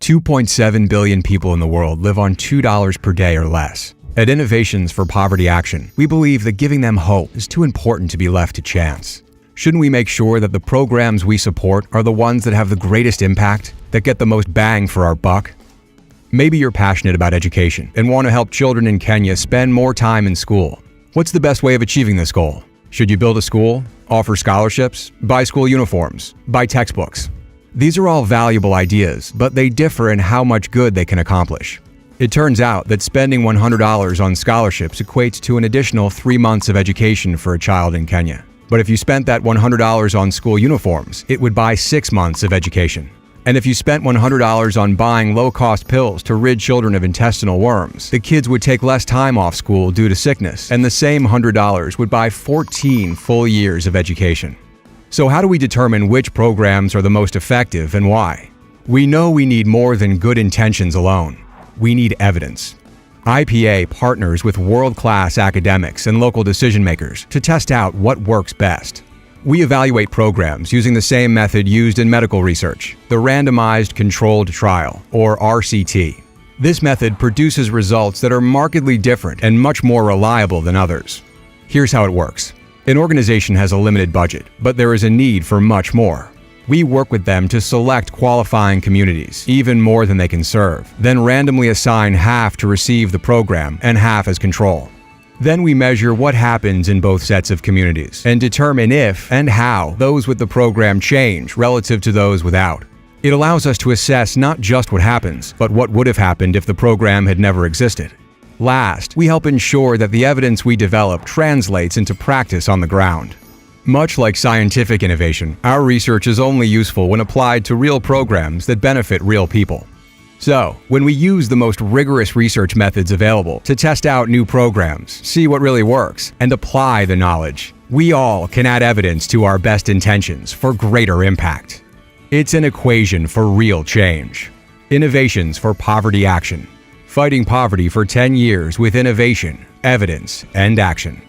2.7 billion people in the world live on $2 per day or less. At Innovations for Poverty Action, we believe that giving them hope is too important to be left to chance. Shouldn't we make sure that the programs we support are the ones that have the greatest impact, that get the most bang for our buck? Maybe you're passionate about education and want to help children in Kenya spend more time in school. What's the best way of achieving this goal? Should you build a school, offer scholarships, buy school uniforms, buy textbooks? These are all valuable ideas, but they differ in how much good they can accomplish. It turns out that spending $100 on scholarships equates to an additional 3 months of education for a child in Kenya. But if you spent that $100 on school uniforms, it would buy 6 months of education. And if you spent $100 on buying low-cost pills to rid children of intestinal worms, the kids would take less time off school due to sickness, and the same $100 would buy 14 full years of education. So how do we determine which programs are the most effective and why? We know we need more than good intentions alone. We need evidence. IPA partners with world-class academics and local decision-makers to test out what works best. We evaluate programs using the same method used in medical research, the Randomized Controlled Trial, or RCT. This method produces results that are markedly different and much more reliable than others. Here's how it works. An organization has a limited budget, but there is a need for much more. We work with them to select qualifying communities, even more than they can serve, then randomly assign half to receive the program and half as control. Then we measure what happens in both sets of communities and determine if and how those with the program change relative to those without. It allows us to assess not just what happens, but what would have happened if the program had never existed. Last, we help ensure that the evidence we develop translates into practice on the ground. Much like scientific innovation, our research is only useful when applied to real programs that benefit real people. So, when we use the most rigorous research methods available to test out new programs, see what really works, and apply the knowledge, we all can add evidence to our best intentions for greater impact. It's an equation for real change. Innovations for Poverty Action. Fighting poverty for 10 years with innovation, evidence, and action.